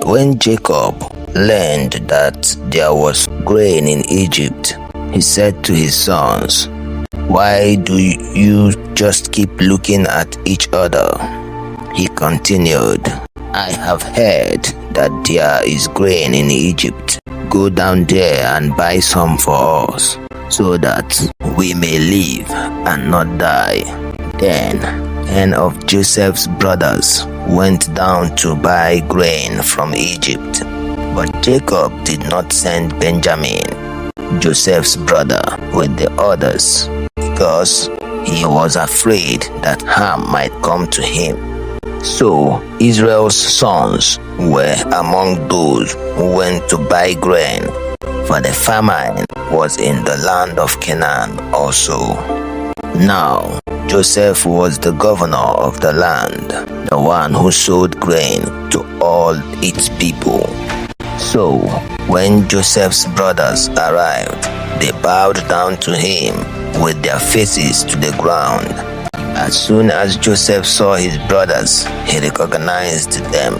When Jacob learned that there was grain in Egypt, he said to his sons, "Why do you just keep looking at each other?" He continued, "I have heard that there is grain in Egypt. Go down there and buy some for us, so that we may live and not die." Then 10 of Joseph's brothers went down to buy grain from Egypt. But Jacob did not send Benjamin, Joseph's brother, with the others, because he was afraid that harm might come to him. So Israel's sons were among those who went to buy grain, for the famine was in the land of Canaan also. Now Joseph was the governor of the land, the one who sold grain to all its people. So when Joseph's brothers arrived, they bowed down to him with their faces to the ground. As soon as Joseph saw his brothers, he recognized them,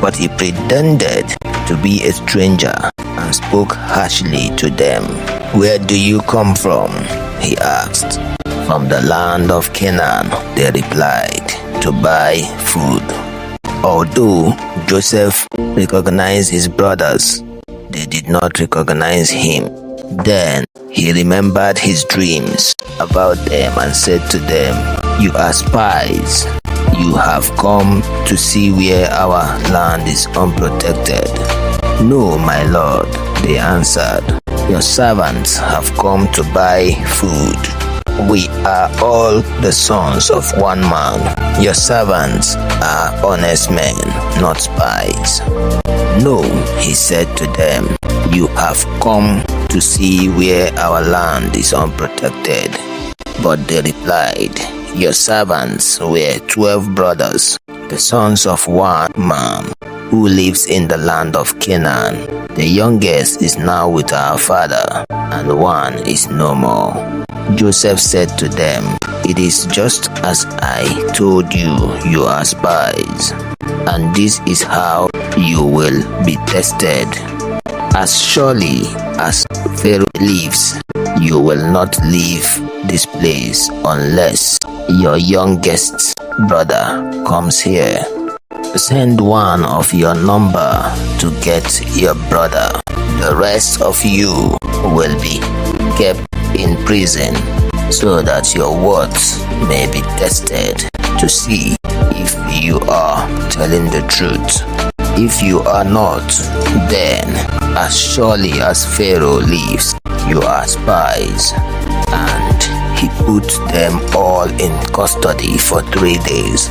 but he pretended to be a stranger and spoke harshly to them. "Where do you come from?" he asked. "From the land of Canaan," they replied, "to buy food." Although Joseph recognized his brothers, they did not recognize him. Then he remembered his dreams about them and said to them, "You are spies. You have come to see where our land is unprotected." "No, my lord," they answered. "Your servants have come to buy food. We are all the sons of one man. Your servants are honest men, not spies." "No," he said to them, "you have come to see where our land is unprotected." But they replied, "Your servants were 12 brothers, the sons of one man, who lives in the land of Canaan. The youngest is now with our father, and one is no more." Joseph said to them, "It is just as I told you, you are spies, and this is how you will be tested. As surely as Pharaoh lives, you will not leave this place unless your youngest brother comes here. Send one of your number to get your brother. The rest of you will be kept in prison, so that your words may be tested to see if you are telling the truth. If you are not, then as surely as Pharaoh lives, you are spies." And he put them all in custody for 3 days.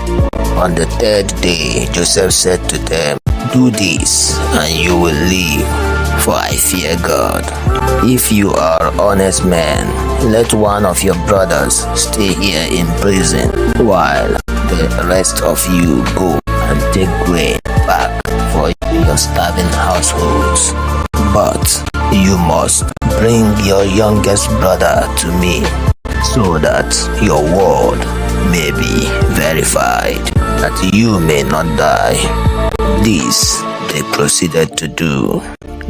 On the 3rd day, Joseph said to them, "Do this, and you will live, for I fear God. If you are honest men, let one of your brothers stay here in prison, while the rest of you go and take grain back for your starving households. But you must bring your youngest brother to me, so that your word may be verified, that you may not die." This they proceeded to do.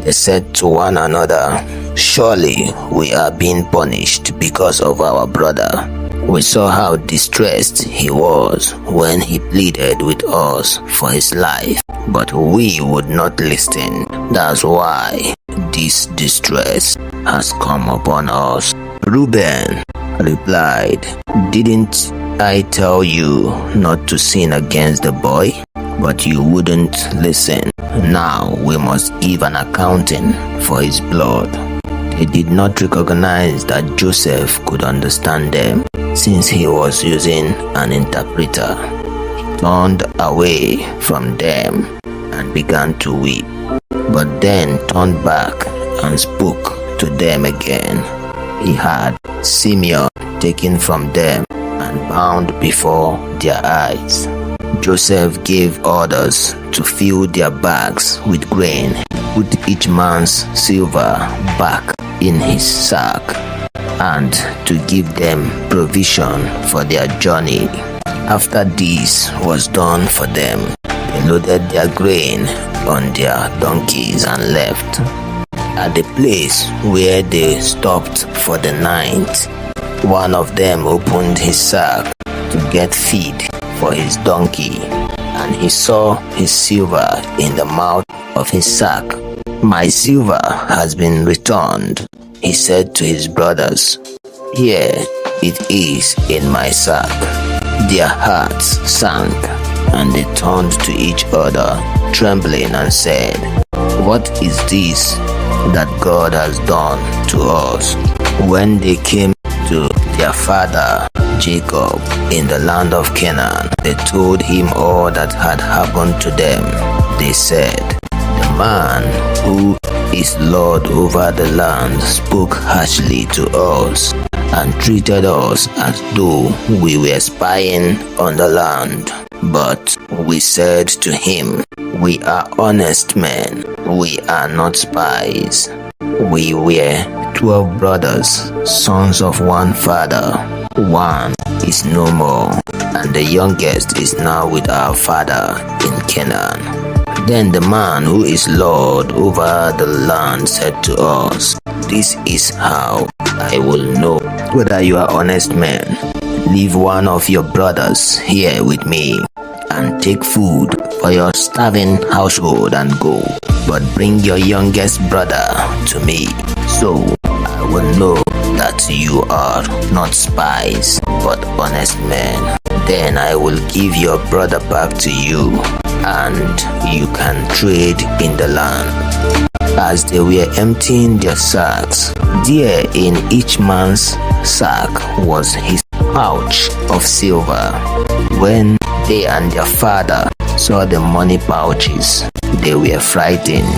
They said to one another, "Surely we are being punished because of our brother. We saw how distressed he was when he pleaded with us for his life, but we would not listen. That's why this distress has come upon us." Reuben replied, "Didn't I tell you not to sin against the boy? But you wouldn't listen. Now we must give an accounting for his blood." They did not recognize that Joseph could understand them, since he was using an interpreter. He turned away from them and began to weep, but then turned back and spoke to them again. He had Simeon taken from them and bound before their eyes. Joseph gave orders to fill their bags with grain, put each man's silver back in his sack, and to give them provision for their journey. After this was done for them, they loaded their grain on their donkeys and left. At the place where they stopped for the night, one of them opened his sack to get feed for his donkey, and he saw his silver in the mouth of his sack. "My silver has been returned," he said to his brothers. "Here it is in my sack." Their hearts sank, and they turned to each other, trembling, and said, "What is this that God has done to us?" When they came to their father Jacob in the land of Canaan, they told him all that had happened to them. They said, "The man who is Lord over the land spoke harshly to us and treated us as though we were spying on the land. But we said to him, 'We are honest men, we are not spies.' We were 12 brothers, sons of one father. One is no more, and the youngest is now with our father in Canaan." Then the man who is Lord over the land said to us, "This is how I will know whether you are honest men. Leave one of your brothers here with me, and take food for your starving household and go. But bring your youngest brother to me, so I will know that you are not spies, but honest men. Then I will give your brother back to you, and you can trade in the land." As they were emptying their sacks, there in each man's sack was his pouch of silver. When they and their father saw the money pouches, they were frightened.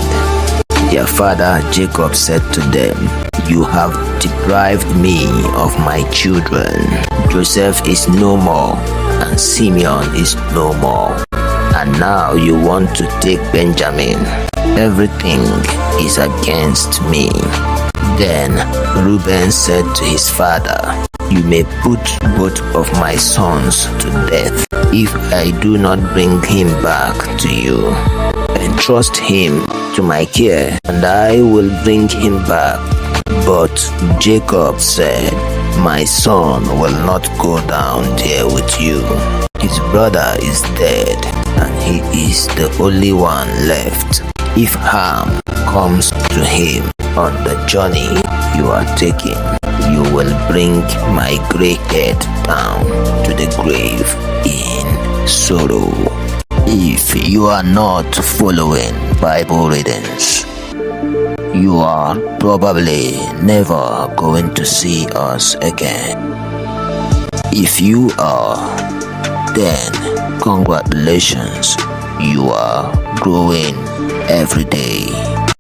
Their father Jacob said to them, "You have deprived me of my children. Joseph is no more, and Simeon is no more. And now you want to take Benjamin. Everything is against me." Then Reuben said to his father, "You may put both of my sons to death if I do not bring him back to you. Entrust him to my care, and I will bring him back." But Jacob said, "My son will not go down there with you. His brother is dead, and he is the only one left. If harm comes to him on the journey you are taking, you will bring my gray head down to the grave in sorrow." If you are not following Bible readings, you are probably never going to see us again. If you are, then congratulations, you are growing every day.